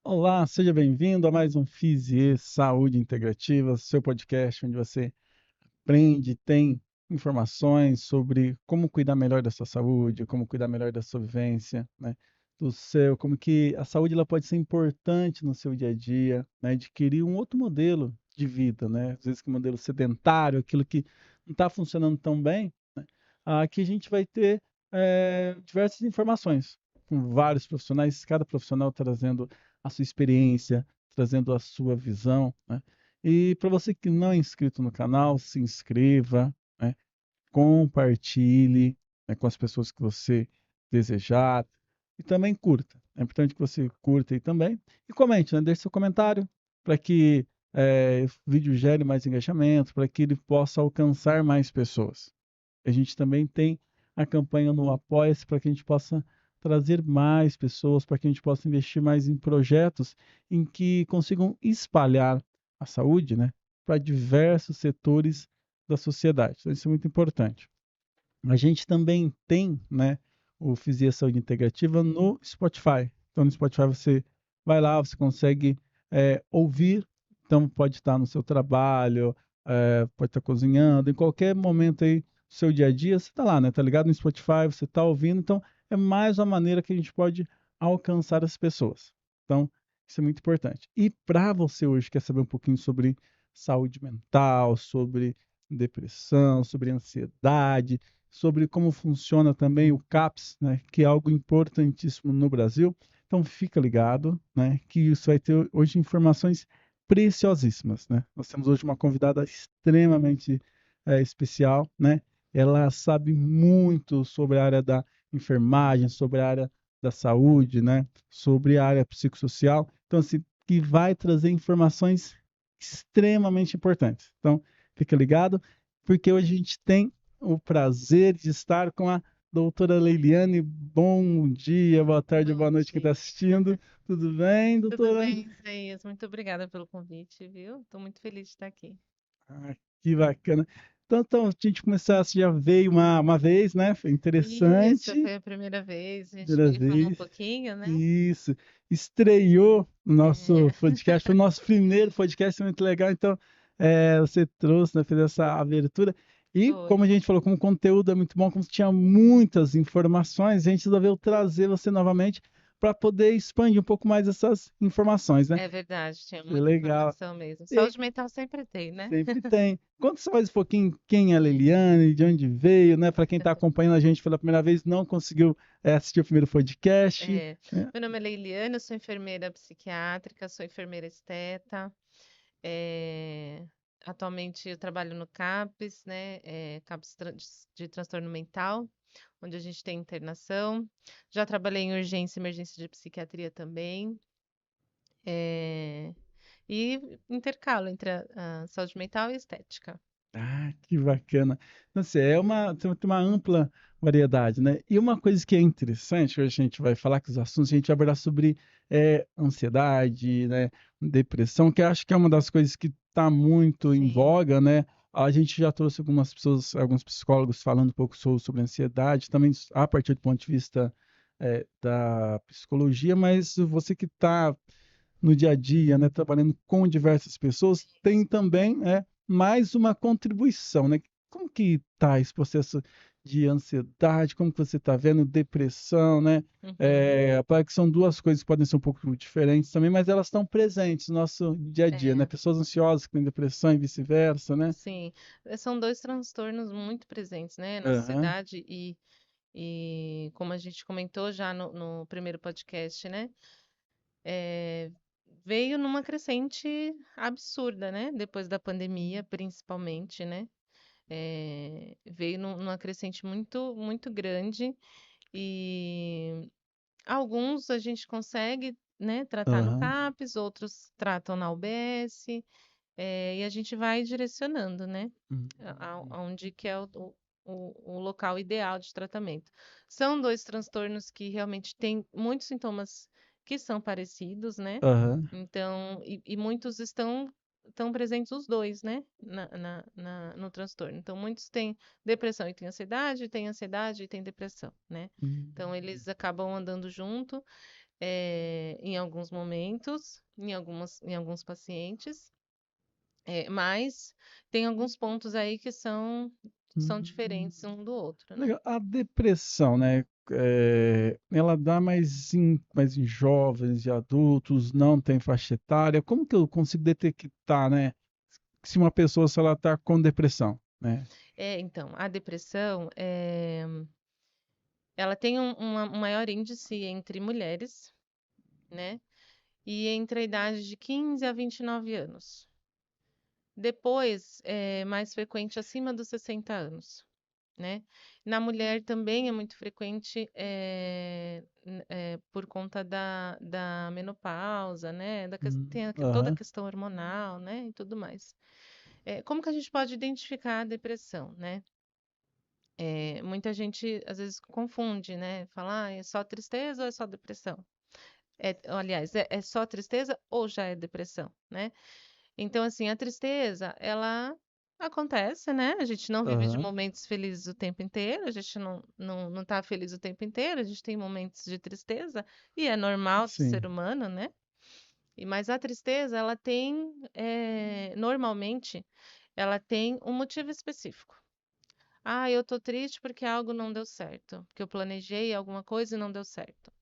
Olá, seja bem-vindo a mais um Fisie Saúde Integrativa, seu podcast onde você aprende, tem informações sobre como cuidar melhor da sua saúde, como cuidar melhor da sua vivência, né, como que a saúde ela pode ser importante no seu dia a dia, né, adquirir um outro modelo de vida, né, às vezes que um modelo sedentário, aquilo que não está funcionando tão bem, né, aqui a gente vai ter diversas informações com vários profissionais, cada profissional trazendo a sua experiência, trazendo a sua visão, né? E para você que não é inscrito no canal, se inscreva, né? Compartilhe, né, com as pessoas que você desejar e também curta. É importante que você curta aí também e comente, né? Deixe seu comentário para que o vídeo gere mais engajamento, para que ele possa alcançar mais pessoas. A gente também tem a campanha no Apoia-se para que a gente possa trazer mais pessoas, para que a gente possa investir mais em projetos em que consigam espalhar a saúde, né, para diversos setores da sociedade. Então, isso é muito importante. A gente também tem, né, o Fisia Saúde Integrativa no Spotify. Então, no Spotify você vai lá, você consegue ouvir. Então, pode estar no seu trabalho, pode estar cozinhando, em qualquer momento aí do seu dia a dia, você está lá, né? Tá ligado no Spotify, você está ouvindo. Então, é mais uma maneira que a gente pode alcançar as pessoas. Então, isso é muito importante. E para você hoje que quer saber um pouquinho sobre saúde mental, sobre depressão, sobre ansiedade, sobre como funciona também o CAPS, né, que é algo importantíssimo no Brasil. Então fica ligado, né, que isso vai ter hoje informações preciosíssimas, né? Nós temos hoje uma convidada extremamente especial, né? Ela sabe muito sobre a área da enfermagem, sobre a área da saúde, né? Sobre a área psicossocial. Então, assim, que vai trazer informações extremamente importantes. Então, fica ligado, porque hoje a gente tem o prazer de estar com a doutora Leiliane. Bom dia, boa tarde, boa Bom noite quem está dia. assistindo. Tudo bem, Tudo doutora? bem, Isaías? Muito obrigada pelo convite, viu? Estou muito feliz de estar aqui. Ah, que bacana. Então, a gente começar, você já veio uma vez, né? Foi Isso, interessante. foi a primeira vez. A gente Primeira veio falar um vez. pouquinho, né? Isso. Estreou no nosso É, podcast, foi o nosso primeiro podcast, muito legal. Então, você trouxe, né, fez essa abertura. E, como foi. a gente falou, como o conteúdo é muito bom, como tinha muitas informações, a gente resolveu trazer você novamente para poder expandir um pouco mais essas informações, né? É verdade, tinha Foi muita legal. informação mesmo. E Saúde mental sempre tem, né? sempre tem. Conta só mais um pouquinho quem é a Leliane, de onde veio, né? Para quem está acompanhando a gente pela primeira vez, não conseguiu assistir o primeiro podcast. É. Né? Meu nome é Leiliane, eu sou enfermeira psiquiátrica, sou enfermeira esteta. É, Atualmente eu trabalho no CAPS, né? CAPS de transtorno mental, onde a gente tem internação. Já trabalhei em urgência e emergência de psiquiatria também. É, E intercalo entre a saúde mental e a estética. Ah, que bacana. Então, assim, tem uma ampla variedade, né? E uma coisa que é interessante, hoje a gente vai falar com os assuntos, a gente vai abordar sobre ansiedade, né? Depressão, que eu acho que é uma das coisas que está muito em Sim, voga, né? A gente já trouxe algumas pessoas, alguns psicólogos falando um pouco sobre ansiedade, também a partir do ponto de vista da psicologia, mas você que está no dia a dia, né, trabalhando com diversas pessoas, tem também mais uma contribuição, né? Como que está esse processo de ansiedade? Como que você está vendo depressão, né? uhum, Claro que são duas coisas que podem ser um pouco diferentes também, mas elas estão presentes no nosso dia a dia, né? é, Pessoas ansiosas que têm depressão e vice-versa, né? sim. São dois transtornos muito presentes, né, na Aham, sociedade e como a gente comentou já no primeiro podcast, né, é, veio numa crescente absurda, né, depois da pandemia, principalmente, né, veio numa crescente muito, muito grande e alguns a gente consegue, né, tratar no aham, CAPS, outros tratam na UBS, e a gente vai direcionando, né, uhum, aonde que é o local ideal de tratamento. São dois transtornos que realmente têm muitos sintomas que são parecidos, né? aham, Então, e muitos estão presentes os dois, né? No transtorno. Então, muitos têm depressão e têm ansiedade e têm depressão, né? Então, uhum. eles acabam andando junto. em alguns momentos, em alguns pacientes, mas tem alguns pontos aí que são Hum, diferentes um do outro, né? legal. A depressão, né? Ela dá mais em jovens e adultos, não tem faixa etária. Como que eu consigo detectar, né? Se uma pessoa, se ela está com depressão, né? Então, a depressão, ela tem um maior índice entre mulheres, né? E entre a idade de 15 a 29 anos. Depois, é mais frequente acima dos 60 anos, né? Na mulher também é muito frequente por conta da menopausa, né? Tem toda a Aham, questão hormonal, né? E tudo mais. Como que a gente pode identificar a depressão, né? Muita gente às vezes confunde, né? Fala, é só tristeza ou é só depressão? Aliás, é só tristeza ou já é depressão, né? Então, assim, a tristeza, ela acontece, né? A gente não vive de aham, momentos felizes o tempo inteiro, a gente não tá feliz o tempo inteiro, a gente tem momentos de tristeza, e é normal do ser sim. humano, né? Mas a tristeza, ela tem, normalmente, ela tem um motivo específico. Ah, eu tô triste porque algo não deu certo, porque eu planejei alguma coisa e não deu certo.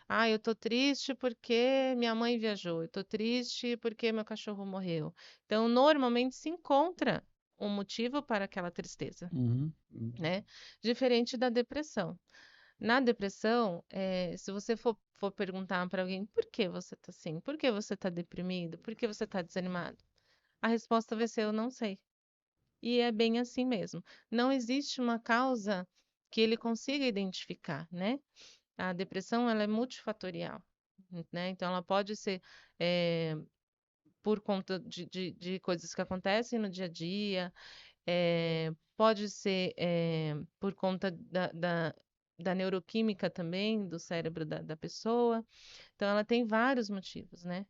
Ah, eu tô triste porque minha mãe viajou. Eu tô triste porque meu cachorro morreu. Então, normalmente se encontra um motivo para aquela tristeza, Uhum, uhum, né? Diferente da depressão. Na depressão, se você for perguntar para alguém por que você tá assim, por que você tá deprimido, por que você tá desanimado, a resposta vai ser eu não sei. E é bem assim mesmo. Não existe uma causa que ele consiga identificar, né? A depressão, ela é multifatorial, né? Então, ela pode ser por conta de coisas que acontecem no dia a dia, pode ser por conta da neuroquímica também do cérebro da pessoa. Então, ela tem vários motivos, né?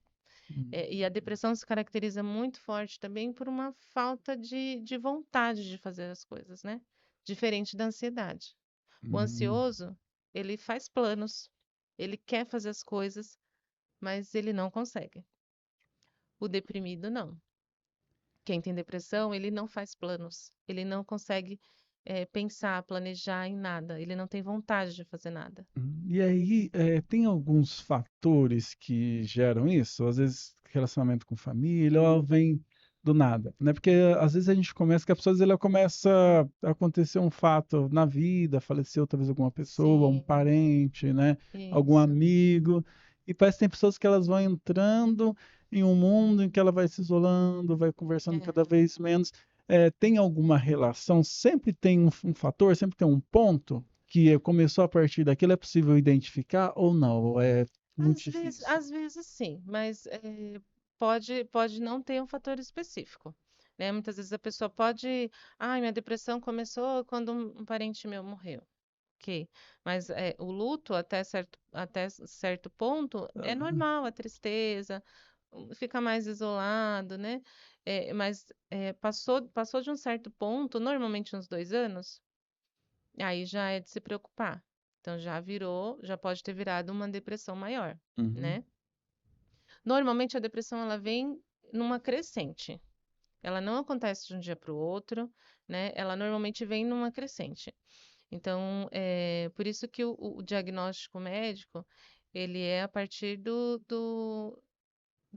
uhum, E a depressão se caracteriza muito forte também por uma falta de vontade de fazer as coisas, né? Diferente da ansiedade. O uhum. ansioso, ele faz planos, ele quer fazer as coisas, mas ele não consegue. O deprimido, não. Quem tem depressão, ele não faz planos, ele não consegue, pensar, planejar em nada, ele não tem vontade de fazer nada. E aí, tem alguns fatores que geram isso? Às vezes, relacionamento com família, ou vem do nada, né? Porque às vezes a gente começa, que a pessoa, às vezes, ela começa a acontecer um fato na vida, faleceu talvez alguma pessoa, um Sim, parente, né? Algum isso. amigo, e parece que tem pessoas que elas vão entrando em um mundo em que ela vai se isolando, vai conversando É. cada vez menos. Tem alguma relação? Sempre tem um fator, sempre tem um ponto? Que começou a partir daquilo, é possível identificar ou não? Ou é muito difícil? Às vezes sim, mas pode não ter um fator específico, né? Muitas vezes a pessoa pode, minha depressão começou quando um parente meu morreu. Ok, mas o luto até certo ponto é Ah, normal, a tristeza, fica mais isolado, né? Mas passou de um certo ponto, normalmente uns 2 anos, aí já é de se preocupar. Então já pode ter virado uma depressão maior, uhum, né? Normalmente a depressão ela vem numa crescente. Ela não acontece de um dia para o outro, né? Ela normalmente vem numa crescente. Então, é por isso que o diagnóstico médico, ele é a partir do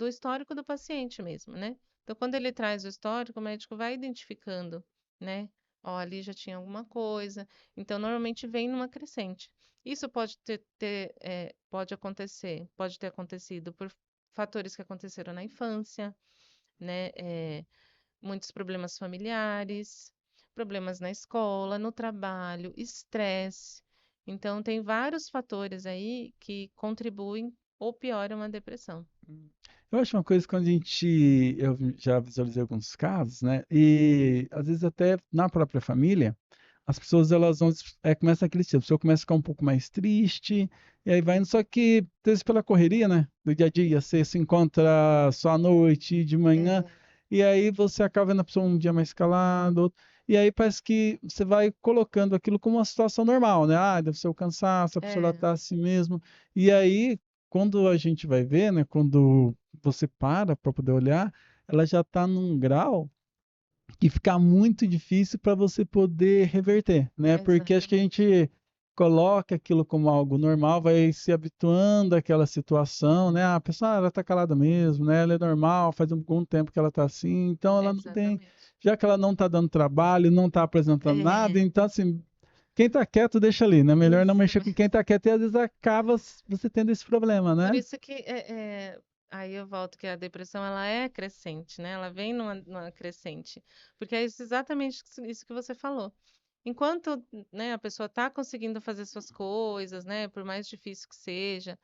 histórico do paciente mesmo, né? Então, quando ele traz o histórico, o médico vai identificando, né? Ó, ali já tinha alguma coisa. Então, normalmente vem numa crescente. Isso pode ter acontecido por fatores que aconteceram na infância, né? Muitos problemas familiares, problemas na escola, no trabalho, estresse. Então, tem vários fatores aí que contribuem ou pioram a depressão. eu acho uma coisa quando eu já visualizei alguns casos, né? E às vezes até na própria família, as pessoas elas vão, começa aquele tipo, a pessoa começa a ficar um pouco mais triste, e aí vai indo, só que às vezes pela correria, né? Do dia a dia, você se encontra só à noite, de manhã, É, e aí você acaba vendo a pessoa um dia mais calado, e aí parece que você vai colocando aquilo como uma situação normal, né? Ah, deve ser o cansaço, a pessoa ela é, tá assim mesmo. E aí quando a gente vai ver, né, quando você para poder olhar, ela já está num grau que fica muito difícil para você poder reverter, né? Porque acho que a Exatamente. gente coloca aquilo como algo normal, vai se habituando àquela situação, né? Ah, a pessoa, ela tá calada mesmo, né? Ela é normal, faz algum tempo que ela tá assim, então ela não tem, Exatamente. já que ela não tá dando trabalho, não tá apresentando nada, É, então assim, quem tá quieto deixa ali, né? Melhor não isso mexer com mesmo. quem tá quieto e às vezes acaba você tendo esse problema, Por né? isso que aí eu volto que a depressão ela é crescente, né? Ela vem numa crescente, porque é exatamente isso que você falou. Enquanto, né, a pessoa está conseguindo fazer suas coisas, né, por mais difícil que seja,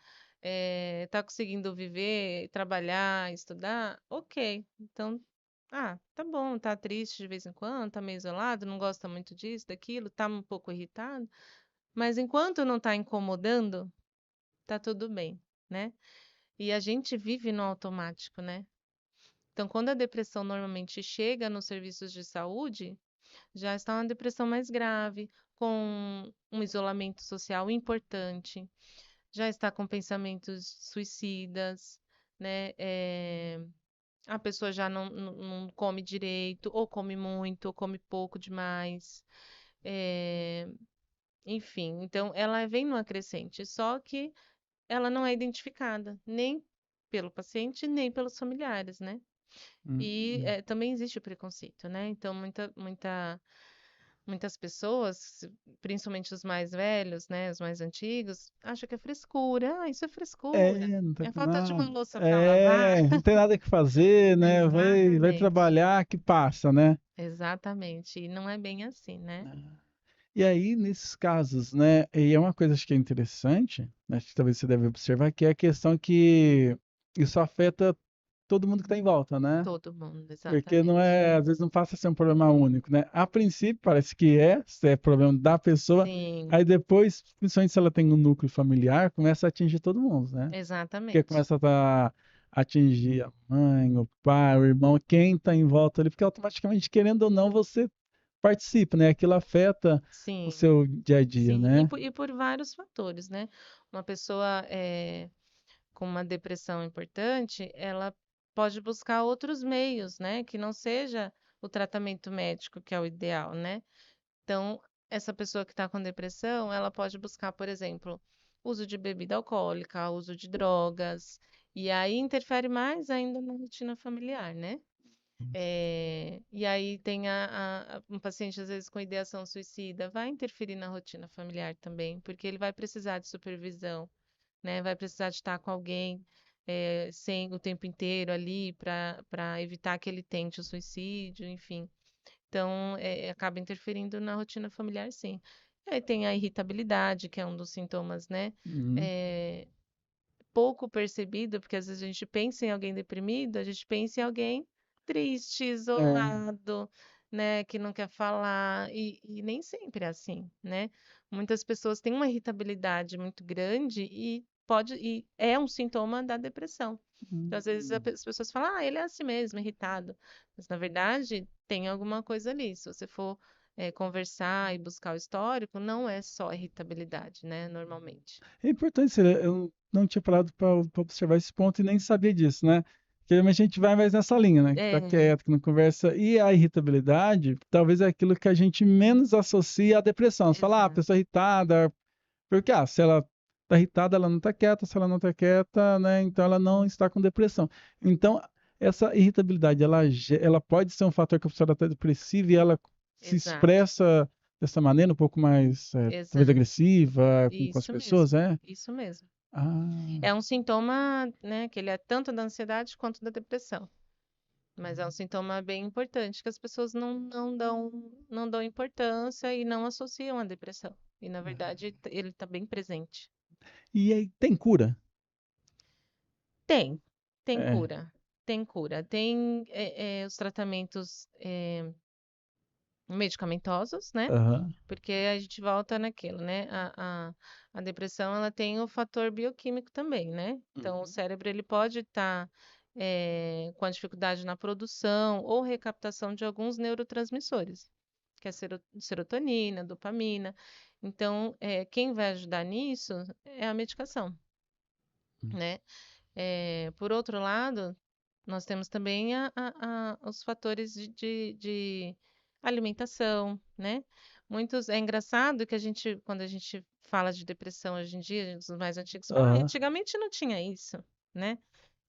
está conseguindo viver, trabalhar, estudar, ok. Então, tá bom, tá triste de vez em quando, tá meio isolado, não gosta muito disso, daquilo, tá um pouco irritado, mas enquanto não tá incomodando, tá tudo bem, né? E a gente vive no automático, né? Então, quando a depressão normalmente chega nos serviços de saúde, já está uma depressão mais grave, com um isolamento social importante, já está com pensamentos suicidas, né? A pessoa já não come direito, ou come muito, ou come pouco demais. É, enfim, então ela vem numa crescente, só que ela não é identificada nem pelo paciente, nem pelos familiares, né? E Hum. também existe o preconceito, né? Então, muitas pessoas, principalmente os mais velhos, né, os mais antigos, acham que é frescura. Ah, isso é frescura. É, não tá É com falta de uma nada. louça para lavar. É, não tem nada que fazer, né? Vai Exatamente. trabalhar que passa, né? Exatamente. E não é bem assim, né? E aí, nesses casos, né? E é uma coisa acho que é interessante, né, que talvez você deve observar, que é a questão que isso afeta todo mundo que está em volta, né? Todo mundo, Porque não exatamente. é, às vezes não passa a ser um problema único, né? A princípio parece que é, se é problema da pessoa, Sim, aí depois, principalmente se ela tem um núcleo familiar, começa a atingir todo mundo, né? Porque exatamente. começa a atingir a mãe, o pai, o irmão, quem está em volta ali, porque automaticamente, querendo ou não, você participa, né? Aquilo afeta o Sim, seu dia a dia, sim. E né? por vários fatores, né? Uma pessoa com uma depressão importante, ela pode buscar outros meios, né? Que não seja o tratamento médico, que é o ideal, né? Então, essa pessoa que está com depressão, ela pode buscar, por exemplo, uso de bebida alcoólica, uso de drogas, e aí interfere mais ainda na rotina familiar, né? E aí tem um paciente, às vezes, com ideação suicida, vai interferir na rotina familiar também, porque ele vai precisar de supervisão, né? Vai precisar de estar com alguém sem o tempo inteiro ali para evitar que ele tente o suicídio, enfim. Então, acaba interferindo na rotina familiar, sim. E aí tem a irritabilidade, que é um dos sintomas, né? Uhum. eh, Pouco percebido, porque às vezes a gente pensa em alguém deprimido, a gente pensa em alguém triste, É. isolado, né, que não quer falar, e nem sempre é assim, né? Muitas pessoas têm uma irritabilidade muito grande e é um sintoma da depressão. Então, às vezes Hum. as pessoas falam, ele é assim mesmo, irritado. Mas, na verdade, tem alguma coisa ali. Se você for, conversar e buscar o histórico, não é só irritabilidade, né, normalmente. É importante, eu não tinha parado para observar esse ponto e nem sabia disso, né? Porque geralmente a gente vai mais nessa linha, né? Que tá É, quieto, que não conversa. E a irritabilidade, talvez é aquilo que a gente menos associa à depressão. Você fala, ah, a exato. pessoa irritada, porque se ela tá irritada, ela não tá quieta, se ela não tá quieta, né? Então ela não está com depressão. Então, essa irritabilidade, ela pode ser um fator que a pessoa está depressiva e ela se Exato, expressa dessa maneira, um pouco mais, talvez exato. agressiva com as Isso pessoas, mesmo, é? isso mesmo. Ah, É um sintoma, né, que ele é tanto da ansiedade quanto da depressão. Mas é um sintoma bem importante que as pessoas não dão importância e não associam à depressão. E, na verdade, ele está bem presente. e aí tem cura? Tem, tem É. cura. Tem cura. Tem os tratamentos medicamentosos, né? Aham. Porque a gente volta naquilo, né? A depressão, ela tem o fator bioquímico também, né? Então, o Uhum. cérebro, ele pode estar com a dificuldade na produção ou recaptação de alguns neurotransmissores, que é serotonina, dopamina. Então, quem vai ajudar nisso é a medicação. né? Por outro lado, nós temos também os fatores de alimentação, né? É engraçado que quando a gente fala de depressão hoje em dia, os mais antigos falam, Aham. antigamente não tinha isso, né?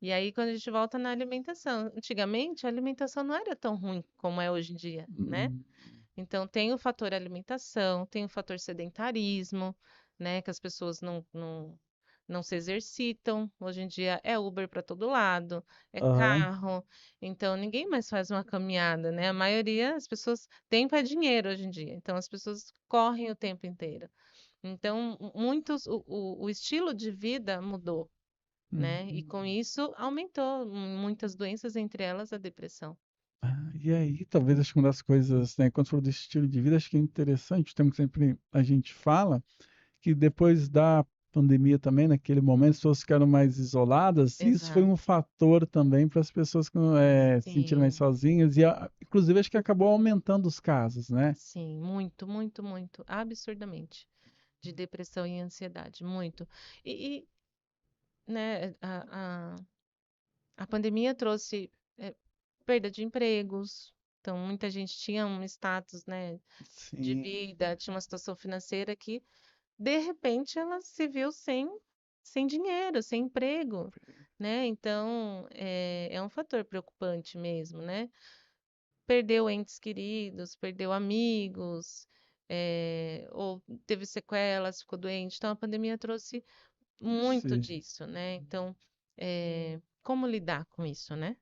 E aí, quando a gente volta na alimentação, antigamente a alimentação não era tão ruim como é hoje em dia, né? Hum, Então, tem o fator alimentação, tem o fator sedentarismo, né? Que as pessoas não se exercitam. Hoje em dia é Uber para todo lado, é Aham. carro. Então, ninguém mais faz uma caminhada, né? A maioria, as pessoas, tempo é dinheiro hoje em dia. Então, as pessoas correm o tempo inteiro. Então, o estilo de vida mudou, né? E Hum. com isso aumentou muitas doenças, entre elas a depressão. E aí, talvez acho que uma das coisas, né, quando falou do estilo de vida, acho que é interessante, o tema que sempre a gente fala, que depois da pandemia também, naquele momento, as pessoas ficaram mais isoladas, e isso foi Exato. um fator também para as pessoas que se sentiram mais Sim. sozinhas, e inclusive acho que acabou aumentando os casos, né? Sim, muito, muito, muito, absurdamente, de depressão e ansiedade, muito. Né, a pandemia trouxe perda de empregos, então muita gente tinha um status, né, de Sim, vida, tinha uma situação financeira que, de repente, ela se viu sem dinheiro, sem emprego, né? Então, é um fator preocupante mesmo, né? Perdeu entes queridos, perdeu amigos, ou teve sequelas, ficou doente. Então, a pandemia trouxe muito sim. disso, né? Então, como lidar com isso, né?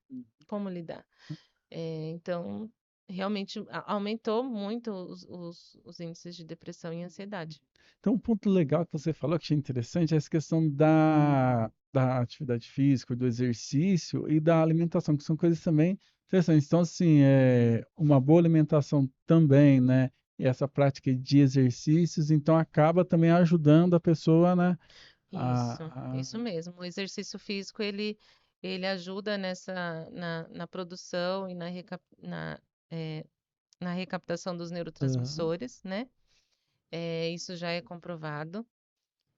Como lidar? Então, realmente aumentou muito os índices de depressão e ansiedade. Então, um ponto legal que você falou, que achei interessante, é essa questão da atividade física, do exercício e da alimentação, que são coisas também interessantes. Então, assim, uma boa alimentação também, né? E essa prática de exercícios, então acaba também ajudando a pessoa, né? Isso mesmo. O exercício físico, ele ajuda na produção e eh, na recaptação dos Aham, neurotransmissores, né? Isso já é comprovado.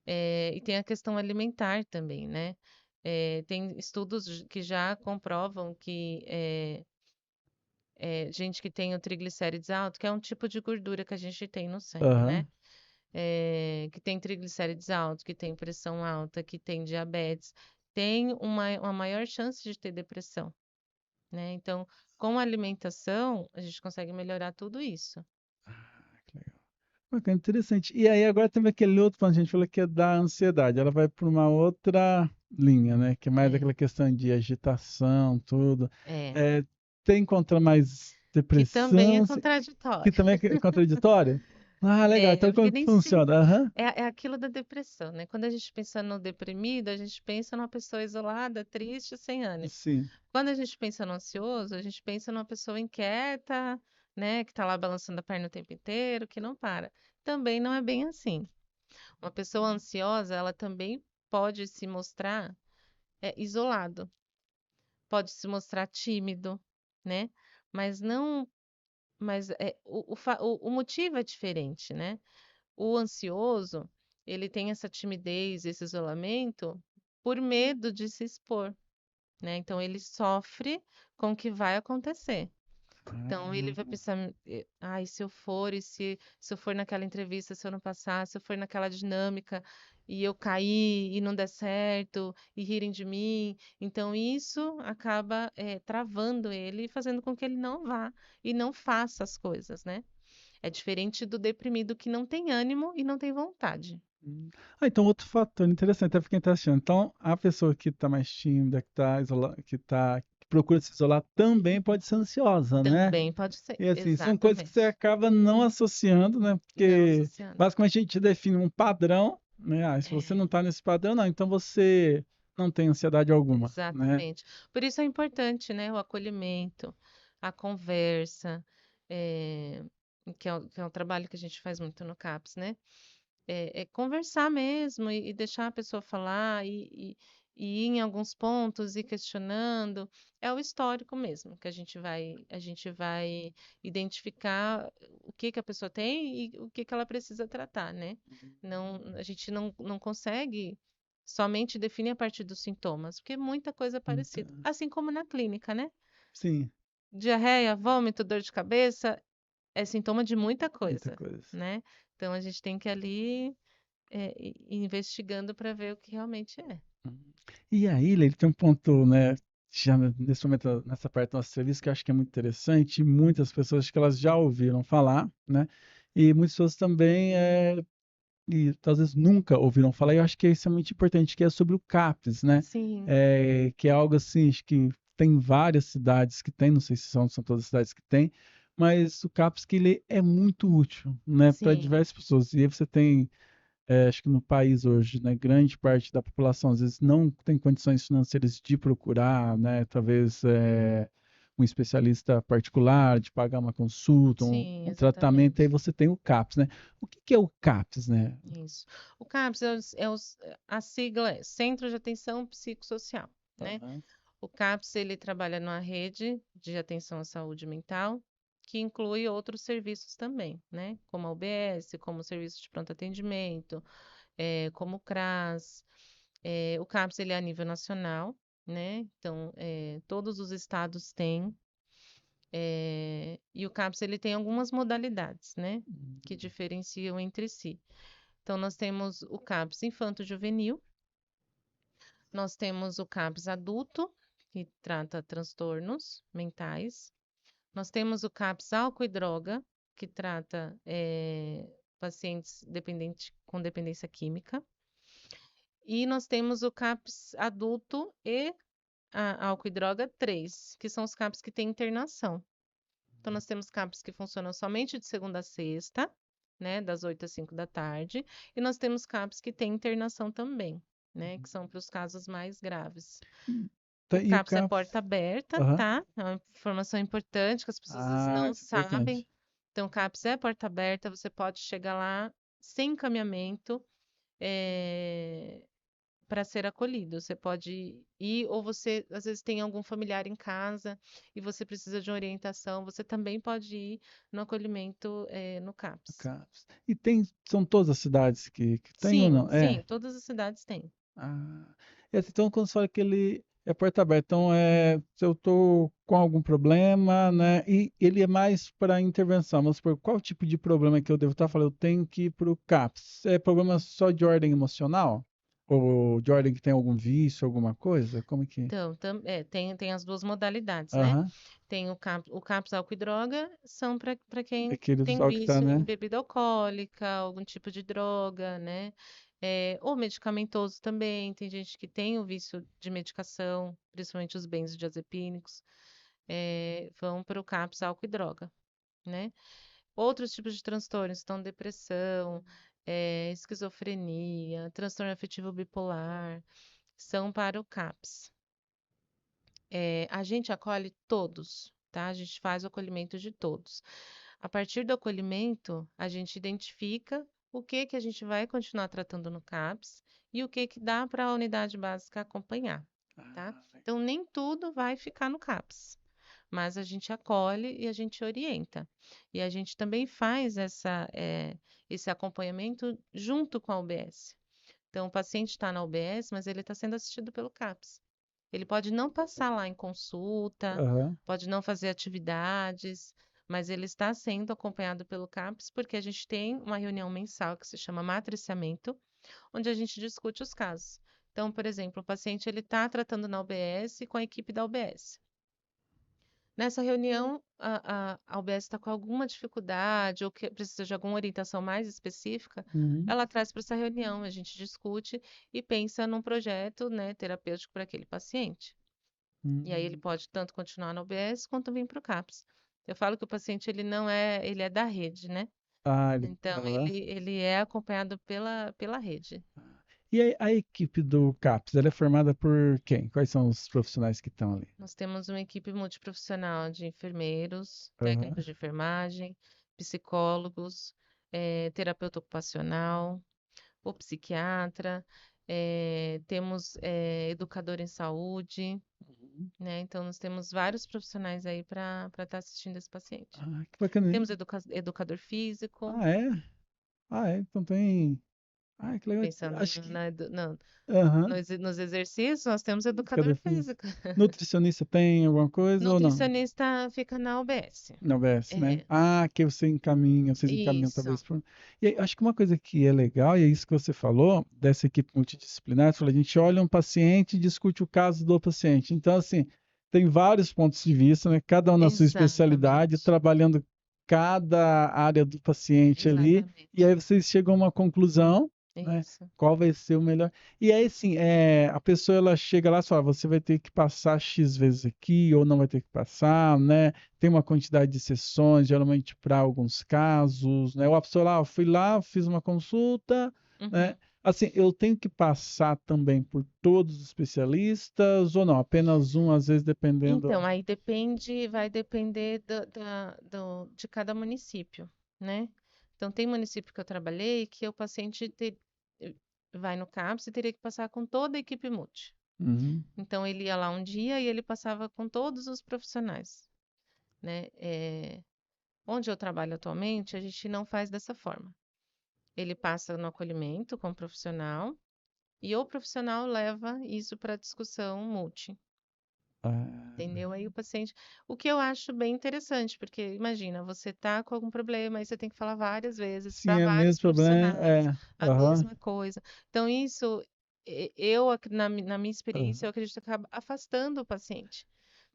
E tem a questão alimentar também, né? Tem estudos que já comprovam que gente que tem o triglicérides alto, que é um tipo de gordura que a gente tem no sangue, né? aham. Que tem triglicérides alto, que tem pressão alta, que tem diabetes, tem uma maior chance de ter depressão, né? Então, com a alimentação, a gente consegue melhorar tudo isso. Que legal. Bacana, interessante. E aí agora teve aquele outro ponto, a gente falou que é da ansiedade, ela vai para uma outra linha, né? Que é mais É, aquela questão de agitação, tudo. é. É, tem contra mais Que também é depressão, que contraditório. também é contraditório? Ah, legal. Então Porque como que nem funciona? sempre. Aham. É aquilo da depressão, né? Quando a gente pensa no deprimido, a gente pensa numa pessoa isolada, triste, sem ânimo. Sim. Quando a gente pensa no ansioso, a gente pensa numa pessoa inquieta, né, que tá lá balançando a perna o tempo inteiro, que não para. Também não é bem assim. Uma pessoa ansiosa, ela também pode se mostrar isolado, pode se mostrar tímido, né? Mas não, mas o motivo é diferente, né? O ansioso, ele tem essa timidez, esse isolamento por medo de se expor, né? Então ele sofre com o que vai acontecer. Então ele vai Ah, pensar, ai, se eu for, se eu for naquela entrevista, se eu não passar, se eu for naquela dinâmica e eu cair e não der certo e rirem de mim. Então isso acaba travando ele e fazendo com que ele não vá e não faça as coisas, né? É diferente do deprimido que não tem ânimo e não tem vontade. então outro fator interessante, até fiquei achando. Então, a pessoa que está mais tímida, que está isolada, que procura se isolar, também pode ser ansiosa, né? Também pode ser, E assim, são coisas que você exatamente. acaba não associando, né? Não Porque associando. basicamente a gente define um padrão, né? Se você É. não está nesse padrão, não, então você não tem ansiedade alguma, né? Exatamente. Por isso é importante, né, o acolhimento, a conversa, eh, que é um trabalho que a gente faz muito no CAPS, né? É conversar mesmo e deixar a pessoa falar e ir em alguns pontos e questionando. É o histórico mesmo, que a gente vai identificar o que que a pessoa tem e o que que ela precisa tratar, né? Não, a gente não consegue somente define a partir dos sintomas, porque muita coisa é parecida. Então, Assim como na clínica, né? sim, Diarreia, vômito, dor de cabeça é sintoma de muita muita coisa, coisa. né? Então a gente tem que ali ir investigando para ver o que realmente é. E aí, ele tem um ponto, né, já nesse momento, nessa parte do nosso serviço, que eu acho que é muito interessante, e muitas pessoas, acho que elas já ouviram falar, né, e muitas pessoas também, e talvez nunca ouviram falar, e eu acho que isso é muito importante, que é sobre o CAPS, né, Sim, que é algo assim, acho que tem várias cidades que tem, não sei se são todas as cidades que tem, mas o CAPS que ele é muito útil, né, para sim, diversas pessoas, e aí você tem acho que no país hoje, né, grande parte da população às vezes não tem condições financeiras de procurar, né, talvez um especialista particular, de pagar uma consulta, sim, um tratamento, aí exatamente. você tem o CAPS, né? O que que é o CAPS, né? Isso. O CAPS a sigla é Centro de Atenção Psicossocial, né? Aham. O CAPS ele trabalha numa rede de atenção à saúde mental, que inclui outros serviços também, né? Como a UBS, como o serviço de pronto atendimento, como o CRAS. O CAPS ele é a nível nacional, né? Então, todos os estados têm. E o CAPS ele tem algumas modalidades, né? Que diferenciam entre si. Então, nós temos o CAPS infanto-juvenil, nós temos o CAPS adulto, que trata transtornos mentais. Nós temos o CAPS álcool e droga, que trata pacientes com dependência química. E nós temos o CAPS adulto e a álcool e droga 3, que são os CAPS que têm internação. Então, nós temos CAPS que funcionam somente de segunda a sexta, né, das 8 às 5 da tarde, e nós temos CAPS que têm internação também, né, que são para os casos mais graves. O E o CAPS é CAPS? porta aberta, Aham. tá? É uma informação importante que as pessoas às vezes Ah, não isso é sabem. importante. Então, o CAPS é porta aberta, você pode chegar lá sem encaminhamento, para ser acolhido. Você pode ir, ou você às vezes tem algum familiar em casa e você precisa de uma orientação, você também pode ir no acolhimento, no O CAPS. CAPS. E são todas as cidades que tem ou Sim, não? sim, todas as cidades têm. Ah, então quando você fala que ele é porta aberta, então se eu estou com algum problema, né? E ele é mais para intervenção. Vamos supor, qual tipo de problema que eu devo estar falando? Eu tenho que ir para o CAPS. É problema só de ordem emocional? Ou de ordem que tem algum vício, alguma coisa? Como é que? Então, tem as duas modalidades, né? Aham. Tem o CAPS álcool e droga, são para quem Aquele tem só que tá, vício em né? bebida alcoólica, algum tipo de droga, né? Ou medicamentoso também. Tem gente que tem o vício de medicação, principalmente os benzodiazepínicos, vão para o CAPS álcool e droga, né? Outros tipos de transtornos, então depressão, esquizofrenia, transtorno afetivo bipolar, são para o CAPS. A gente acolhe todos, tá? A gente faz o acolhimento de todos. A partir do acolhimento, a gente identifica o que que a gente vai continuar tratando no CAPS e o que que dá para a unidade básica acompanhar, tá? Ah, Então, nem tudo vai ficar no CAPS, mas a gente acolhe e a gente orienta. E a gente também faz esse acompanhamento junto com a UBS. Então, o paciente está na UBS, mas ele está sendo assistido pelo CAPS. Ele pode não passar lá em consulta, aham. pode não fazer atividades, mas ele está sendo acompanhado pelo CAPS porque a gente tem uma reunião mensal que se chama matriciamento, onde a gente discute os casos. Então, por exemplo, o paciente ele está tratando na UBS com a equipe da UBS. Nessa reunião, a UBS está com alguma dificuldade ou que precisa de alguma orientação mais específica, Uhum. ela traz para essa reunião, a gente discute e pensa num projeto, né, terapêutico para aquele paciente. E aí ele Uhum. pode tanto continuar no OBS quanto vir para o CAPS. Eu falo que o paciente ele não é, ele é da rede, né? Ah, Então aham. ele é acompanhado pela rede. E a equipe do CAPS, ela é formada por quem? Quais são os profissionais que estão ali? Nós temos uma equipe multiprofissional de enfermeiros, Aham. técnicos de enfermagem, psicólogos, terapeuta ocupacional, o psiquiatra, temos educador em saúde, Uhum. né? Então nós temos vários profissionais aí para estar assistindo esse paciente. Ah, que bacana. Temos educador físico. Ah, é? Ah, é. Então tem. Ah, que legal. Pensando Acho que. no Aham. nos exercícios, nós temos educador Educador físico. físico. Nutricionista tem alguma coisa ou não? Nutricionista fica na UBS. Na UBS, né? É, Ah, que vocês encaminham isso. talvez por. E aí, acho que uma coisa que é legal, e é isso que você falou, dessa equipe multidisciplinar, você falou, a gente olha um paciente e discute o caso do paciente. Então, assim, tem vários pontos de vista, né? Cada um na sua especialidade, Exatamente. trabalhando cada área do paciente ali, e Exatamente. aí vocês chegam a uma conclusão, né? Isso. Qual vai ser o melhor. E aí, assim, a pessoa ela chega lá e fala, você vai ter que passar X vezes aqui, ou não vai ter que passar, né? Tem uma quantidade de sessões, geralmente para alguns casos, né? Ou a pessoa lá, eu fui lá, fiz uma consulta, né? Uhum. Assim, eu tenho que passar também por todos os especialistas, ou não? Apenas um, às vezes, dependendo. Então, aí depende, vai depender de cada município, né? Então, tem município que eu trabalhei que o paciente eh, vai no CAPS e teria que passar com toda a equipe multi. Uhum. Então, ele ia lá um dia e ele passava com todos os profissionais, né? Onde eu trabalho atualmente, a gente não faz dessa forma. Ele passa no acolhimento com o profissional e o profissional leva isso para discussão multi. Ah, Entendeu? Aí o paciente. O que eu acho bem interessante, porque imagina, você tá com algum problema, aí você tem que falar várias vezes sim, para é o vários mesmo problema. profissionais a Aham, mesma coisa. Então, isso, na minha experiência, eu aham. acredito que acaba afastando o paciente,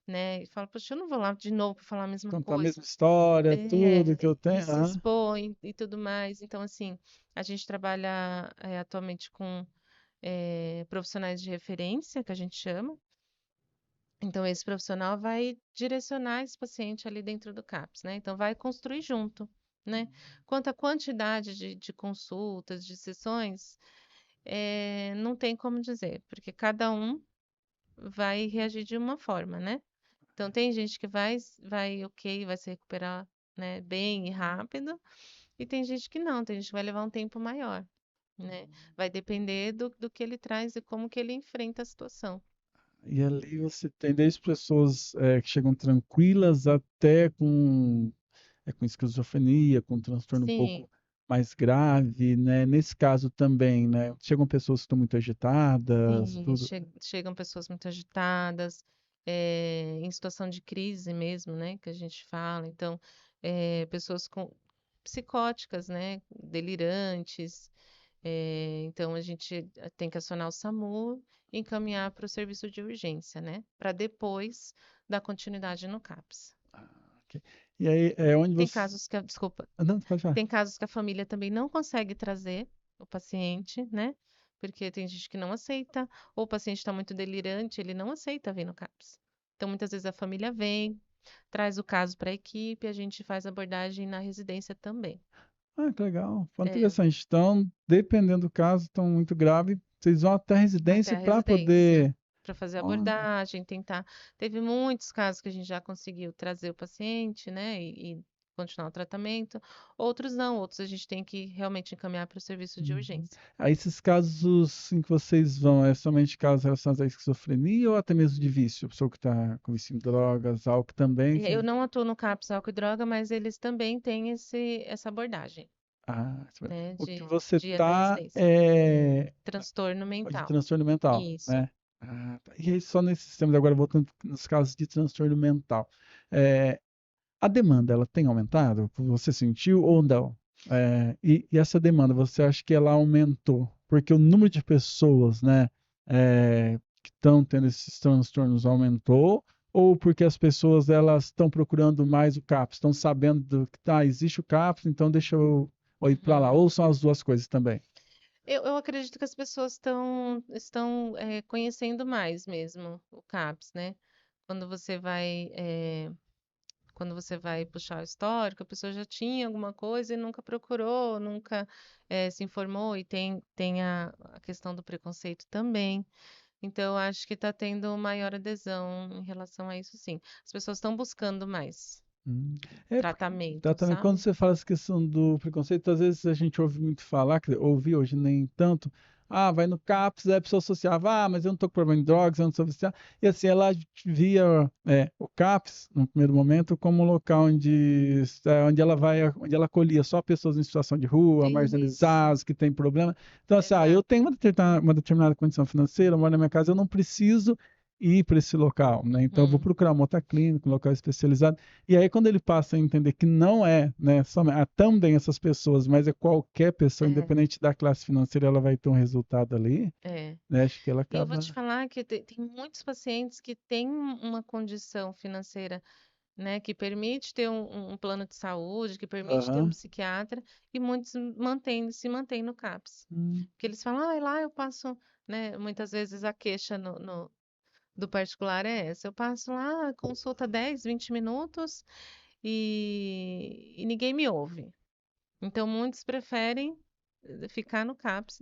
né? E fala, poxa, eu não vou lá de novo para falar a mesma Contar a mesma coisa. história, tudo que É, eu e tenho. se Aham. expõe e tudo mais. Então, assim, a gente trabalha atualmente com profissionais de referência, que a gente chama. Então, esse profissional vai direcionar esse paciente ali dentro do CAPS, né? Então, vai construir junto, né? Quanto à quantidade de consultas, de sessões, não tem como dizer, porque cada um vai reagir de uma forma, né? Então, tem gente que vai ok, vai se recuperar, né, bem e rápido, e tem gente que não, tem gente que vai levar um tempo maior, né? Vai depender do que ele traz e como que ele enfrenta a situação. E ali você tem desde pessoas que chegam tranquilas até com esquizofrenia, com um transtorno um Sim. pouco mais grave, né? Nesse caso também, né? Chegam pessoas que estão muito agitadas, Sim, tudo. chegam pessoas muito agitadas, em situação de crise mesmo, né, que a gente fala. Então, pessoas com psicóticas, né, delirantes. Então, a gente tem que acionar o SAMU e encaminhar para o serviço de urgência, né, para depois dar continuidade no CAPS. Ah, ok. E aí é onde Tem você. casos que, desculpa, Ah, não, pode falar. tem casos que a família também não consegue trazer o paciente, né? Porque tem gente que não aceita, ou o paciente está muito delirante, ele não aceita vir no CAPS. Então, muitas vezes a família vem, traz o caso para a equipe, a gente faz abordagem na residência também. Ah, que legal. Foi É, interessante. Então, dependendo do caso, estão muito grave, vocês vão até a até residência a para residência, poder. para fazer Olha, abordagem, tentar. Teve muitos casos que a gente já conseguiu trazer o paciente, né? E continuar o tratamento. Outros não, outros a gente tem que realmente encaminhar para o serviço de uhum. urgência. Aí esses casos em que vocês vão, é somente casos relacionados à esquizofrenia ou até mesmo de vício? A pessoa que está com vício em drogas, álcool também. Eu não atuo no CAPS Álcool e Droga, mas eles também têm essa abordagem, Ah, né, o que de você dia da tá residência. é Transtorno de mental. transtorno mental, Isso. né? Ah, tá. E aí, só nesses temas, agora voltando nos casos de transtorno mental. É, a demanda, ela tem aumentado? Você sentiu ou não? E essa demanda, você acha que ela aumentou? Porque o número de pessoas, né, que estão tendo esses transtornos aumentou? Ou porque as pessoas elas estão procurando mais o CAPS, estão sabendo que tá, existe o CAPS, então deixa eu ir para lá? Uhum. Ou são as duas coisas também? Eu acredito que as pessoas estão conhecendo mais mesmo o CAPS, né? Quando você vai, quando você vai puxar o histórico, a pessoa já tinha alguma coisa e nunca procurou, nunca se informou, e tem a questão do preconceito também. Então, eu acho que está tendo maior adesão em relação a isso, sim. As pessoas estão buscando mais Porque tratamento, também quando sabe? você fala essa questão do preconceito, às vezes a gente ouve muito falar, quer dizer, ouvi hoje nem tanto, vai no CAPS, aí a pessoa associava, mas eu não tô com problema em drogas, eu não sou viciado. E assim, ela via o CAPS, no primeiro momento, como um local onde ela acolhia só pessoas em situação de rua, Isso, marginalizadas, que têm problema. Então, assim, eu exato. tenho uma determinada condição financeira, eu moro na minha casa, eu não preciso ir para esse local, né? Então, eu vou Hum, procurar uma outra clínica, um local especializado. E aí, quando ele passa a entender que não é, né, também essas pessoas, mas é qualquer pessoa, é, independente da classe financeira, ela vai ter um resultado ali, é. né? Acho que ela E eu vou te acaba. falar que tem muitos pacientes que têm uma condição financeira, né, que permite ter um plano de saúde, que permite ter um Aham. psiquiatra, e muitos se mantêm no CAPS. Hum. Porque eles falam, lá eu passo, né, muitas vezes a queixa do particular é essa, eu passo lá, consulta 10, 20 minutos e ninguém me ouve. Então, muitos preferem ficar no CAPS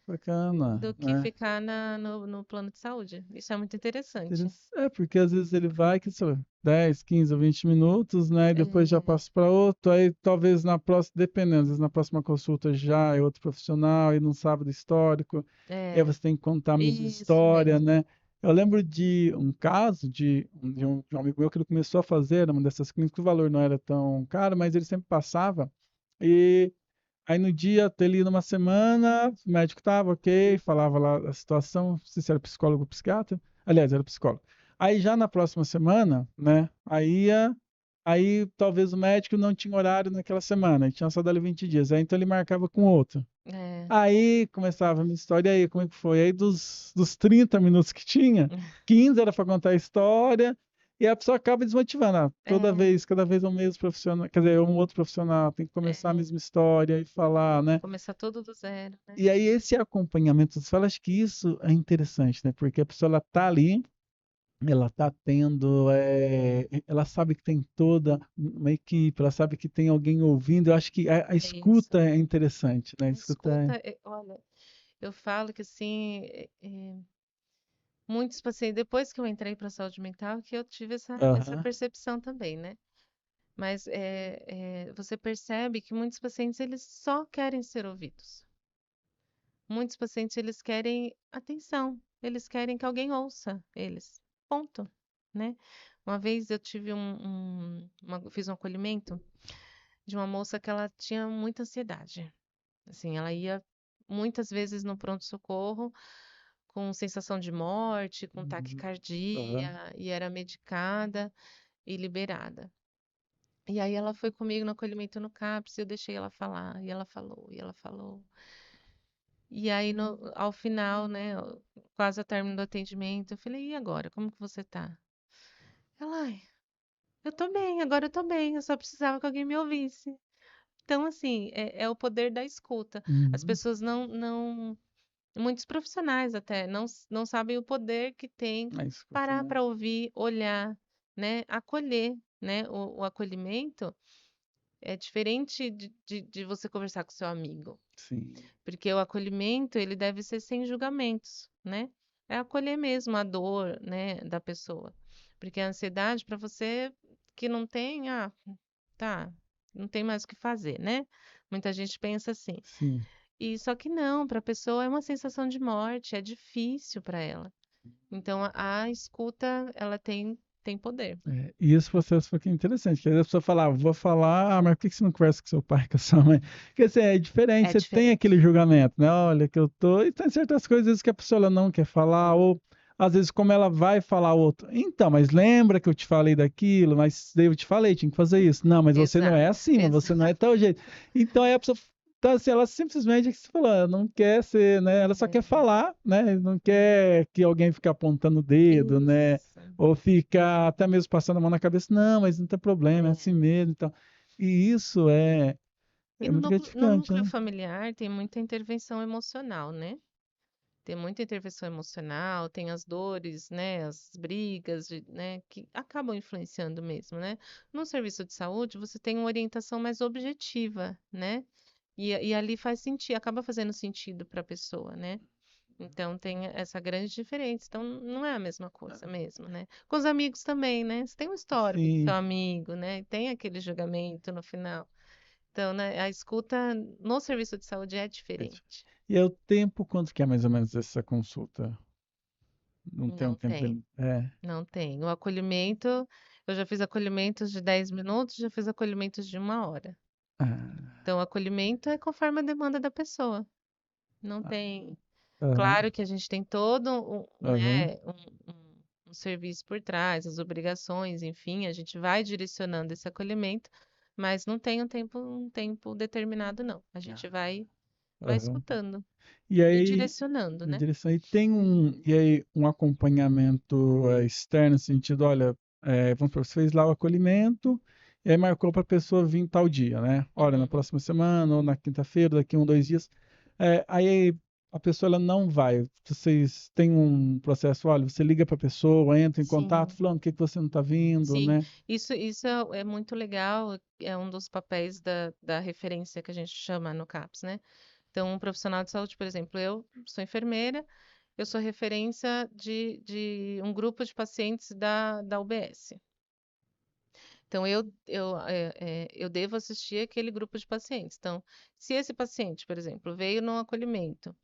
Bacana, do que né? ficar no plano de saúde. Isso é muito interessante. Porque às vezes ele vai, que sei lá, 10, 15 ou 20 minutos, né? E depois já É, passa para outro, aí talvez na próxima, dependendo, às vezes na próxima consulta já é outro profissional e não sabe do histórico, e aí é, você tem que contar a mesma isso história, mesmo. né? Eu lembro de um caso de um amigo meu que ele começou a fazer, era uma dessas clínicas, o valor não era tão caro, mas ele sempre passava. E aí no dia, ele ia numa semana, o médico tava ok, falava lá a situação, não sei se era psicólogo ou psiquiatra, aliás, era psicólogo. Aí já na próxima semana, né, aí talvez o médico não tinha horário naquela semana, ele tinha só dali 20 dias, aí então ele marcava com outro. É. Aí começava a minha história, e aí como é que foi? Aí dos 30 minutos que tinha, 15 era para contar a história, e a pessoa acaba desmotivando. Toda É, vez, cada vez é um mesmo profissional, quer dizer, um outro profissional, tem que começar a é. mesma história e falar, né? Começar tudo do zero, né? E aí esse acompanhamento, você fala, acho que isso é interessante, né? Porque a pessoa ela tá ali, ela tá tendo, ela sabe que tem toda uma equipe, ela sabe que tem alguém ouvindo. Eu acho que a É isso. escuta é interessante, né? A A escuta é. escuta, olha, eu falo que assim, muitos pacientes, depois que eu entrei para a saúde mental, que eu tive essa Aham. percepção também, né? Mas você percebe que muitos pacientes eles só querem ser ouvidos. Muitos pacientes eles querem atenção, eles querem que alguém ouça eles. Ponto, né? Uma vez eu tive fiz um acolhimento de uma moça que ela tinha muita ansiedade. Assim, ela ia muitas vezes no pronto-socorro com sensação de morte, com Uhum. Aham. taquicardia, e era medicada e liberada. E aí ela foi comigo no acolhimento no CAPS, e eu deixei ela falar, e ela falou, e ela falou. E aí, ao final, né, quase ao término do atendimento, eu falei, e agora, como que você tá? Ela, ai, eu tô bem, agora eu tô bem, eu só precisava que alguém me ouvisse. Então, assim, é o poder da escuta. As Uhum. pessoas muitos profissionais até, não sabem o poder que tem A escuta, parar né? para ouvir, olhar, né, acolher, né? O acolhimento é diferente de você conversar com seu amigo. Sim, Porque o acolhimento, ele deve ser sem julgamentos, né? É acolher mesmo a dor, né, da pessoa. Porque a ansiedade, para você que não tem, tá, não tem mais o que fazer, né? Muita gente pensa assim. sim. E só que não, para a pessoa é uma sensação de morte, é difícil para ela. Então a escuta, ela tem poder. E esse processo foi que é interessante, que aí a pessoa falava, vou falar, mas por que você não conversa com seu pai, com a sua mãe? Porque assim, é diferente, É você tem aquele diferente. julgamento, né? Olha, que eu tô. E tem certas coisas que a pessoa ela não quer falar, ou às vezes, como ela vai falar outro. Então, mas lembra que eu te falei daquilo, mas daí eu te falei, tinha que fazer isso. Não, mas você não é Exato, assim, mas você não é tal jeito. Então aí a pessoa. Então, assim, ela simplesmente, que você falou, ela não quer ser, né? Ela só quer falar, né? Não quer que alguém fique apontando o dedo, né? isso. Ou fica até mesmo passando a mão na cabeça, não, mas não tem problema, é É. assim mesmo, então. E isso é, E é muito no gratificante, núcleo né? familiar tem muita intervenção emocional, né? Tem muita intervenção emocional, tem as dores, né, as brigas, né, que acabam influenciando mesmo, né? No serviço de saúde, você tem uma orientação mais objetiva, né? E ali faz sentido, acaba fazendo sentido para a pessoa, né? Então tem essa grande diferença. Então não é a mesma coisa mesmo, né? Com os amigos também, né? Você tem um histórico do seu Sim. amigo, né? E tem aquele julgamento no final. Então, né, a escuta no serviço de saúde é É dif- diferente. E é o tempo, quanto que é mais ou menos essa consulta? Não tem um Não tempo. tem, É. não tem. O acolhimento, eu já fiz acolhimentos de 10 minutos, já fiz acolhimentos de 1 hora. Ah, Então, o acolhimento é conforme a demanda da pessoa. Não ah, tem. aham, Claro que a gente tem todo aham, um serviço por trás, as obrigações, enfim, a gente vai direcionando esse acolhimento, mas não tem um tempo determinado, não. A gente vai aham. escutando E e aí, direcionando, na né? direção, e aí um acompanhamento externo, no sentido, olha, vamos supor, você fez lá o acolhimento, e aí marcou para a pessoa vir tal dia, né? Olha, na Uhum. próxima semana, ou na quinta-feira, daqui um, 2 dias. Aí a pessoa ela não vai. Vocês têm um processo, olha, você liga para a pessoa, entra em contato, Sim, falando, por que que você não está vindo, sim. né? Isso é muito legal, é um dos papéis da referência que a gente chama no CAPS, né? Então, um profissional de saúde, por exemplo, eu sou enfermeira, eu sou referência de um grupo de pacientes da UBS. Então, eu devo assistir aquele grupo de pacientes. Então, se esse paciente, por exemplo, veio no acolhimento,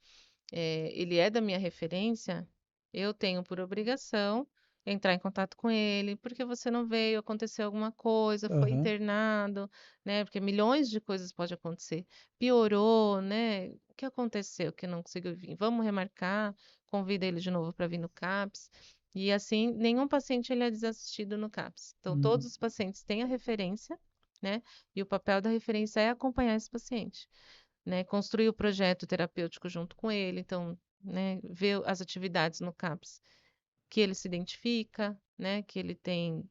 ele é da minha referência, eu tenho por obrigação entrar em contato com ele, porque você não veio, aconteceu alguma coisa, foi Aham, internado, né? Porque milhões de coisas podem acontecer. Piorou, né? O que aconteceu que não conseguiu vir? Vamos remarcar, convida ele de novo para vir no CAPS. E assim, nenhum paciente ele é desassistido no CAPS. Então, todos uhum, os pacientes têm a referência, né? E o papel da referência é acompanhar esse paciente, né, construir o projeto terapêutico junto com ele, então, né, ver as atividades no CAPS que ele se identifica, né, que ele tem,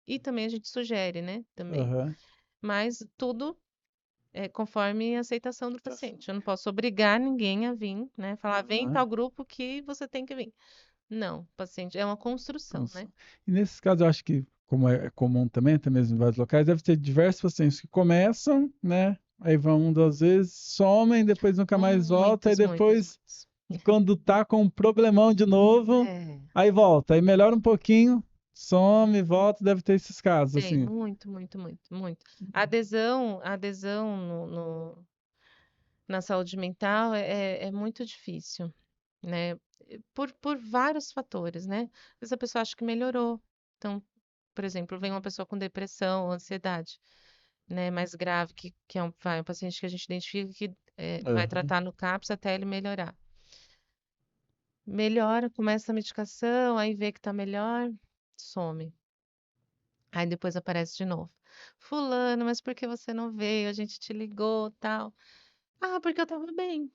e também a gente sugere, né, também, aham. mas tudo é conforme a aceitação do Situação. paciente. Eu não posso obrigar ninguém a vir, né, falar, vem em Aham. tal grupo que você tem que vir. Não, paciente, é uma construção, né? Função. E nesses casos, eu acho que, como é comum também, até mesmo em vários locais, deve ter diversos pacientes que começam, né? Aí vão 2 vezes, somem, depois nunca mais volta, e Muitos, muitos, depois, muitos. quando tá com um problemão de novo, É, aí volta, aí melhora um pouquinho, some, volta, deve ter esses casos, tem assim. muito, muito, muito, muito. A adesão na saúde mental é muito difícil, né? Por vários fatores, né? Às vezes a pessoa acha que melhorou. Então, por exemplo, vem uma pessoa com depressão, ansiedade, né? Mais grave, que é um paciente que a gente identifica que vai Aham. tratar no CAPS até ele melhorar. Melhora, começa a medicação, aí vê que tá melhor, some. Aí depois aparece de novo. Fulano, mas por que você não veio? A gente te ligou, tal. Ah, porque eu tava bem.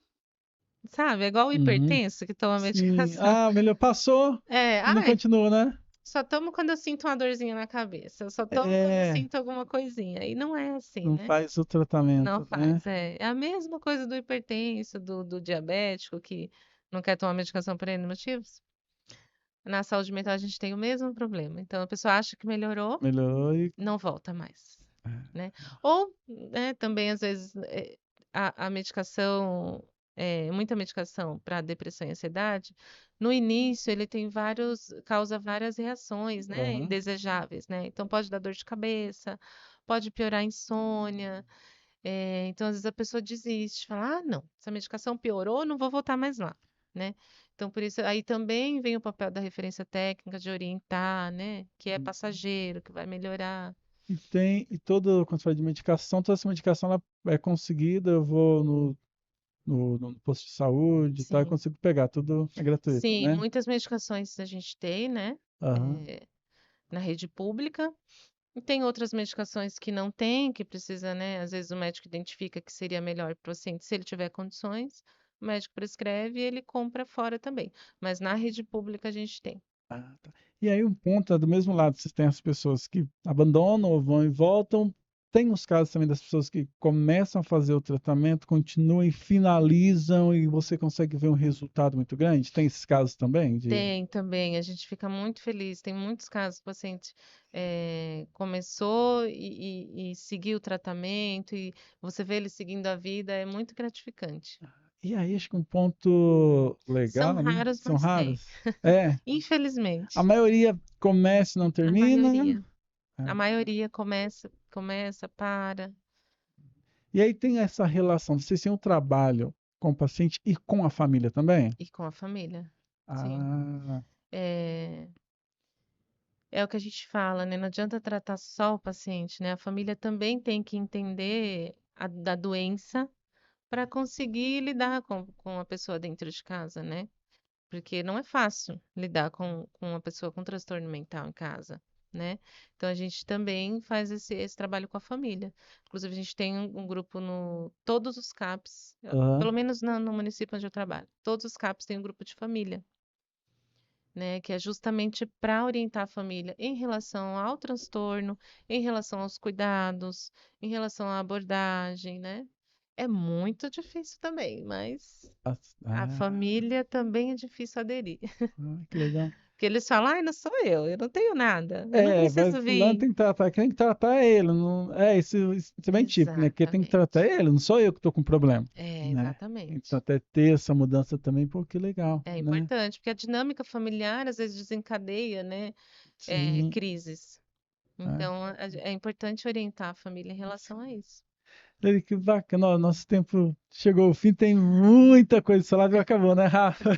Sabe? É igual o Uhum. hipertenso que toma Sim. medicação. Ah, melhor passou e não Ai, continua, né? só tomo quando eu sinto uma dorzinha na cabeça. Eu só tomo quando eu É, sinto alguma coisinha. E não é assim, não né? faz o Não tratamento, né? faz. É a mesma coisa do hipertenso, do diabético, que não quer tomar medicação por N motivos. Na saúde mental a gente tem o mesmo problema. Então a pessoa acha que melhorou, Melhorou e. não volta mais, né? Ou, né, também às vezes a medicação, muita medicação para depressão e ansiedade, no início ele tem causa várias reações, né, Aham. indesejáveis, né? Então pode dar dor de cabeça, pode piorar a insônia. Então às vezes a pessoa desiste, fala, ah, não, essa medicação piorou, não vou voltar mais lá, né? Então por isso aí também vem o papel da referência técnica de orientar, né, que é passageiro, que vai melhorar. Quando você fala de medicação, toda essa medicação ela é conseguida, eu vou no posto de saúde e tal, eu Sim. consigo pegar, tudo é gratuito, Sim, né? muitas medicações a gente tem, né, Aham. eh, na rede pública, e tem outras medicações que não tem, que precisa, né, às vezes o médico identifica que seria melhor para o paciente, se ele tiver condições, o médico prescreve e ele compra fora também. Mas na rede pública a gente tem. Ah, tá. E aí um ponto é do mesmo lado, vocês têm as pessoas que abandonam ou vão e voltam. Tem os casos também das pessoas que começam a fazer o tratamento, continuam e finalizam e você consegue ver um resultado muito grande? Tem esses casos também de. Tem também, a gente fica muito feliz. Tem muitos casos, o paciente começou e seguiu o tratamento, e você vê ele seguindo a vida, é muito gratificante. E aí acho que um ponto São legal, né? raros, São mas tem. raros. É, a Infelizmente, maioria começa e não a termina, né? maioria, a É. maioria começa, para. E aí tem essa relação, vocês têm um trabalho com o paciente e com a família também? E com a família, sim. Ah, É, é o que a gente fala, né? Não adianta tratar só o paciente, né? A família também tem que entender da doença para conseguir lidar com a pessoa dentro de casa, né? Porque não é fácil lidar com uma pessoa com transtorno mental em casa, né? Então a gente também faz esse trabalho com a família. Inclusive, a gente tem um grupo no todos os CAPs, aham. pelo menos no município onde eu trabalho, todos os CAPs têm um grupo de família, né? Que é justamente para orientar a família em relação ao transtorno, em relação aos cuidados, em relação à abordagem, né? É muito difícil também, mas a Ah, família também é difícil aderir. que legal. Porque eles falam, ai, não sou eu não tenho nada, eu não Mas preciso fulano vir. tem que tratar, quem tem que tratar é ele. Não, isso é bem típico, né? Quem tem que tratar Exatamente. é ele, não sou eu que estou com problema, É, né? Então exatamente. até ter essa mudança também, pô, que legal, É né? importante, porque a dinâmica familiar às vezes desencadeia, né, Sim. crises. Ah, Então, é importante orientar a família em relação a isso. Ele, que bacana, ó, nosso tempo chegou ao fim, tem muita coisa, o salário acabou, né, Rafa?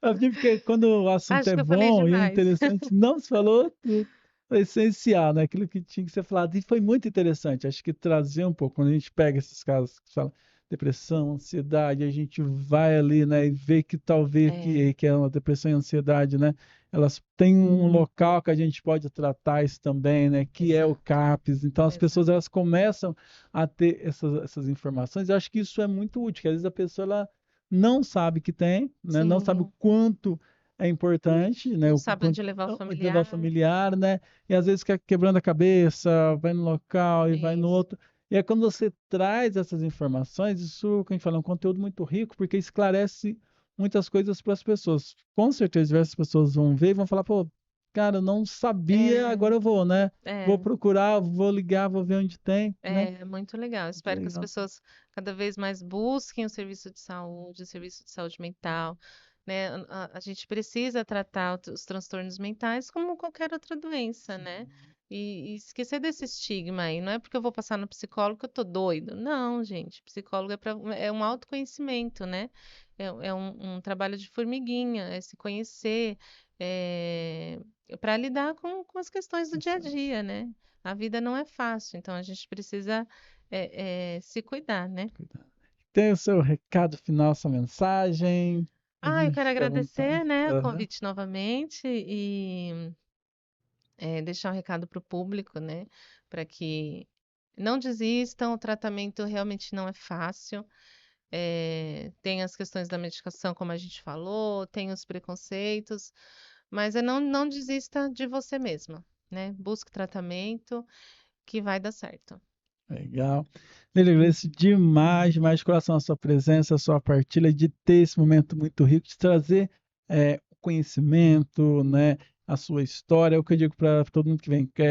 Porque quando o assunto Acho é que eu falei bom e é demais. interessante, não se falou tudo, é essencial, né? Aquilo que tinha que ser falado. E foi muito interessante, acho que trazer um pouco, quando a gente pega esses casos que fala depressão, ansiedade, a gente vai ali, né, e vê que talvez É, que é uma depressão e ansiedade, né? Elas têm um local que a gente pode tratar isso também, né? Que é o exato, CAPS. Então as pessoas exato. elas começam a ter essas informações. Eu acho que isso é muito útil, que às vezes a pessoa ela não sabe que tem, né? Não sabe o Sim, quanto é importante, né? não O sabe quanto onde levar o de levar o familiar. familiar, né? E às vezes fica quebrando a cabeça, vai no local e vai no Isso. outro. E aí quando você traz essas informações, isso que a gente fala, é um conteúdo muito rico, porque esclarece muitas coisas para as pessoas. Com certeza diversas pessoas vão ver e vão falar, pô, cara, eu não sabia, É, agora eu vou, né? Vou é. procurar, vou ligar, vou ver onde tem, né? É muito legal. Muito Espero que as legal. pessoas cada vez mais busquem o serviço de saúde, o serviço de saúde mental, né? A gente precisa tratar os transtornos mentais como qualquer outra doença, né? E esquecer desse estigma aí. Não é porque eu vou passar no psicólogo que eu tô doido. Não, gente. Psicólogo é um autoconhecimento, né? É um trabalho de formiguinha, é se conhecer, para lidar com as questões do dia a Isso, dia, né? A vida não é fácil, então a gente precisa se cuidar, né? cuidado. Tem o seu recado final, sua mensagem. Ah, eu Pode quero ficar à agradecer, vontade. né, o Aham. convite novamente e deixar um recado para o público, né, para que não desistam, o tratamento realmente não é fácil. Tem as questões da medicação, como a gente falou, tem os preconceitos, mas não desista de você mesma, né? Busque tratamento que vai dar certo. Legal. Ele agradeço demais, demais de coração a sua presença, a sua partilha, de ter esse momento muito rico, de trazer o conhecimento, né, a sua história. É o que eu digo para todo mundo que vem, que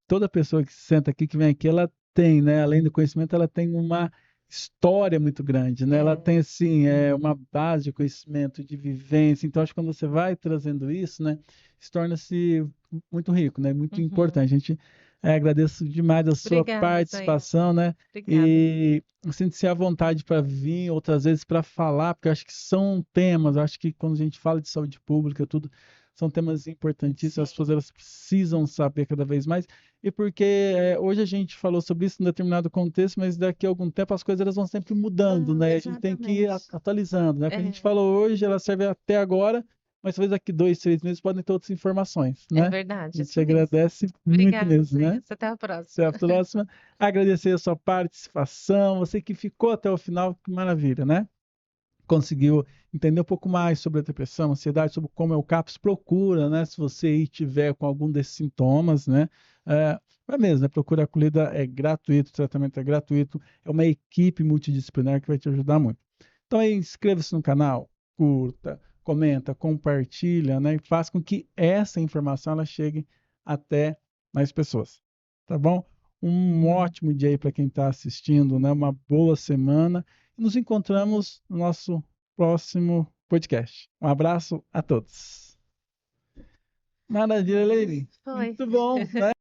toda pessoa que se senta aqui, que vem aqui, ela tem, né, além do conhecimento, ela tem uma história muito grande, né? Ela É, tem assim, uma base de conhecimento, de vivência. Então, acho que quando você vai trazendo isso, né, se torna-se muito rico, né? Muito uhum. importante. A gente agradeço demais a sua Obrigada, Isaías. participação, né? Obrigada. E sinta-se à vontade para vir outras vezes para falar, porque eu acho que são temas, eu acho que quando a gente fala de saúde pública, tudo, são temas importantíssimos, as pessoas Sim. elas precisam saber cada vez mais, e porque hoje a gente falou sobre isso em determinado contexto, mas daqui a algum tempo as coisas elas vão sempre mudando, Não, né? E a gente tem que ir exatamente. atualizando, né? O que a gente É, falou hoje, ela serve até agora, mas talvez daqui 2, 3 meses podem ter outras informações, é né? A verdade, gente isso mesmo. agradece muito Obrigada, mesmo, né? Isaías. Até a Até próxima. a próxima. Agradecer a sua participação, você que ficou até o final, que maravilha, né? Conseguiu entender um pouco mais sobre a depressão, ansiedade, sobre como é o CAPS, procura, né? Se você aí tiver com algum desses sintomas, né? É mesmo, né? Procura a acolhida, é gratuito, o tratamento é gratuito, é uma equipe multidisciplinar que vai te ajudar muito. Então aí, inscreva-se no canal, curta, comenta, compartilha, né? E faz com que essa informação ela chegue até mais pessoas, tá bom? Um ótimo dia aí para quem está assistindo, né? Uma boa semana. Nos encontramos no nosso próximo podcast. Um abraço a todos. Maravilha, Leire. Foi. Muito bom, né?